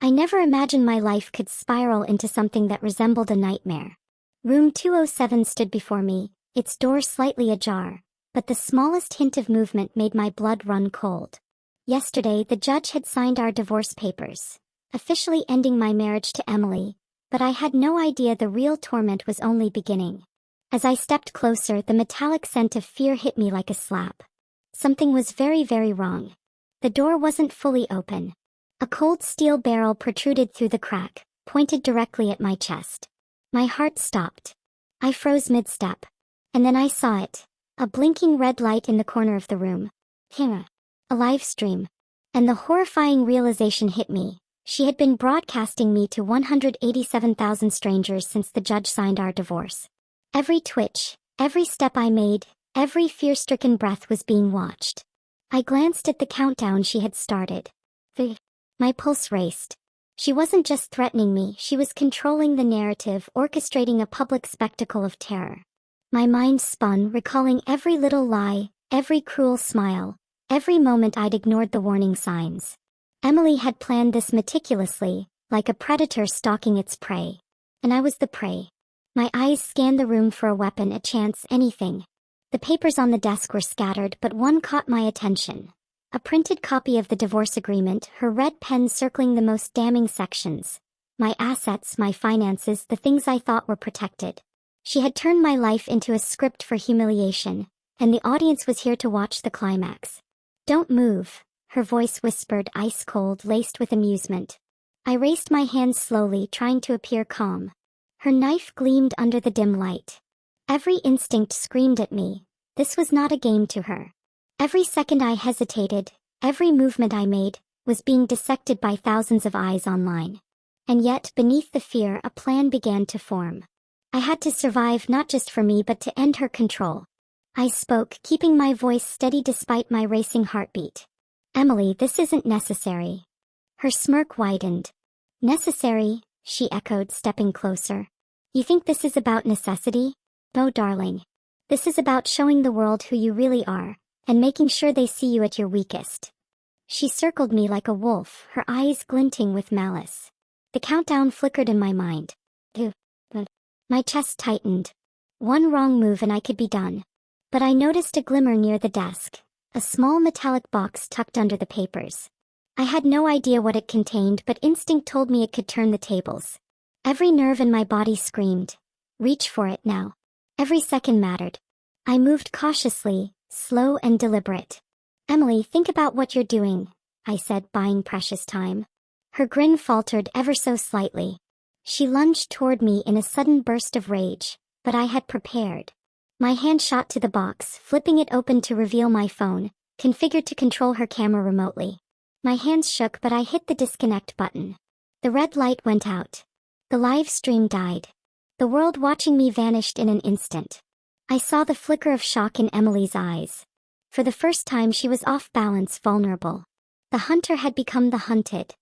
I never imagined my life could spiral into something that resembled a nightmare. Room 207 stood before me, its door slightly ajar, but the smallest hint of movement made my blood run cold. Yesterday, the judge had signed our divorce papers, officially ending my marriage to Emily, but I had no idea the real torment was only beginning. As I stepped closer, the metallic scent of fear hit me like a slap. Something was very, very wrong. The door wasn't fully open. A cold steel barrel protruded through the crack, pointed directly at my chest. My heart stopped. I froze mid-step. And then I saw it. A blinking red light in the corner of the room. Camera. A live stream. And the horrifying realization hit me. She had been broadcasting me to 187,000 strangers since the judge signed our divorce. Every twitch, every step I made, every fear-stricken breath was being watched. I glanced at the countdown she had started. My pulse raced. She wasn't just threatening me, she was controlling the narrative, orchestrating a public spectacle of terror. My mind spun, recalling every little lie, every cruel smile, every moment I'd ignored the warning signs. Emily had planned this meticulously, like a predator stalking its prey. And I was the prey. My eyes scanned the room for a weapon, a chance, anything. The papers on the desk were scattered, but one caught my attention. A printed copy of the divorce agreement, her red pen circling the most damning sections. My assets, my finances, the things I thought were protected. She had turned my life into a script for humiliation, and the audience was here to watch the climax. "Don't move," her voice whispered, ice cold, laced with amusement. I raised my hands slowly, trying to appear calm. Her knife gleamed under the dim light. Every instinct screamed at me. This was not a game to her. Every second I hesitated, every movement I made, was being dissected by thousands of eyes online. And yet, beneath the fear, a plan began to form. I had to survive, not just for me but to end her control. I spoke, keeping my voice steady despite my racing heartbeat. "Emily, this isn't necessary." Her smirk widened. "Necessary?" she echoed, stepping closer. "You think this is about necessity? No, darling. This is about showing the world who you really are, and making sure they see you at your weakest." She circled me like a wolf, her eyes glinting with malice. The countdown flickered in my mind. My chest tightened. One wrong move and I could be done. But I noticed a glimmer near the desk, a small metallic box tucked under the papers. I had no idea what it contained, but instinct told me it could turn the tables. Every nerve in my body screamed, "Reach for it now." Every second mattered. I moved cautiously, slow and deliberate. "Emily, think about what you're doing," I said, buying precious time. Her grin faltered ever so slightly. She lunged toward me in a sudden burst of rage, but I had prepared. My hand shot to the box, flipping it open to reveal my phone, configured to control her camera remotely. My hands shook, but I hit the disconnect button. The red light went out. The live stream died. The world watching me vanished in an instant. I saw the flicker of shock in Emily's eyes. For the first time she was off balance, vulnerable. The hunter had become the hunted.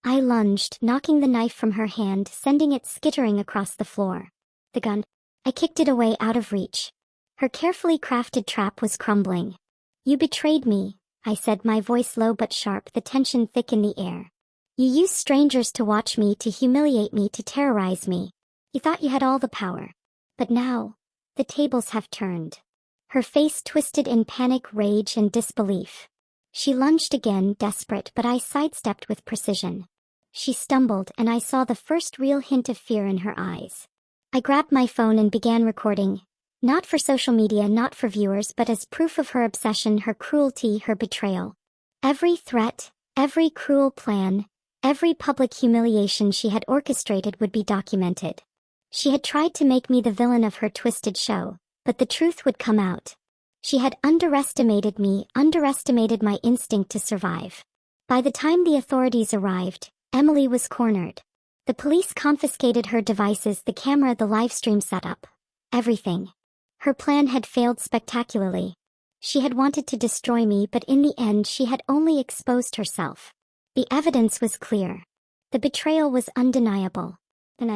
I lunged, knocking the knife from her hand, sending it skittering across the floor. The gun. I kicked it away, out of reach. Her carefully crafted trap was crumbling. "You betrayed me," I said, my voice low but sharp, the tension thick in the air. "You used strangers to watch me, to humiliate me, to terrorize me. You thought you had all the power. But now, the tables have turned." Her face twisted in panic, rage, and disbelief. She lunged again, desperate, but I sidestepped with precision. She stumbled, and I saw the first real hint of fear in her eyes. I grabbed my phone and began recording. Not for social media, not for viewers, but as proof of her obsession, her cruelty, her betrayal. Every threat, every cruel plan, every public humiliation she had orchestrated would be documented. She had tried to make me the villain of her twisted show, but the truth would come out. She had underestimated me, underestimated my instinct to survive. By the time the authorities arrived, Emily was cornered. The police confiscated her devices, the camera, the livestream setup. Everything. Her plan had failed spectacularly. She had wanted to destroy me, but in the end she had only exposed herself. The evidence was clear. The betrayal was undeniable. And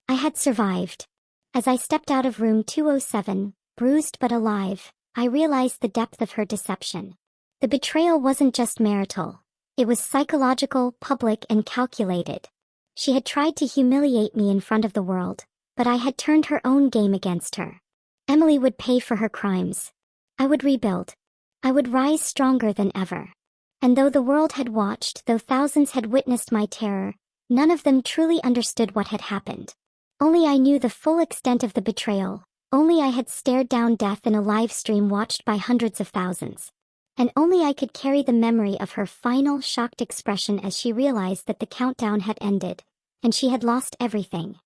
I had survived. As I stepped out of room 207, bruised but alive, I realized the depth of her deception. The betrayal wasn't just marital. It was psychological, public, and calculated. She had tried to humiliate me in front of the world, but I had turned her own game against her. Emily would pay for her crimes. I would rebuild. I would rise stronger than ever. And though the world had watched, though thousands had witnessed my terror, none of them truly understood what had happened. Only I knew the full extent of the betrayal. Only I had stared down death in a live stream watched by hundreds of thousands. And only I could carry the memory of her final, shocked expression as she realized that the countdown had ended, and she had lost everything.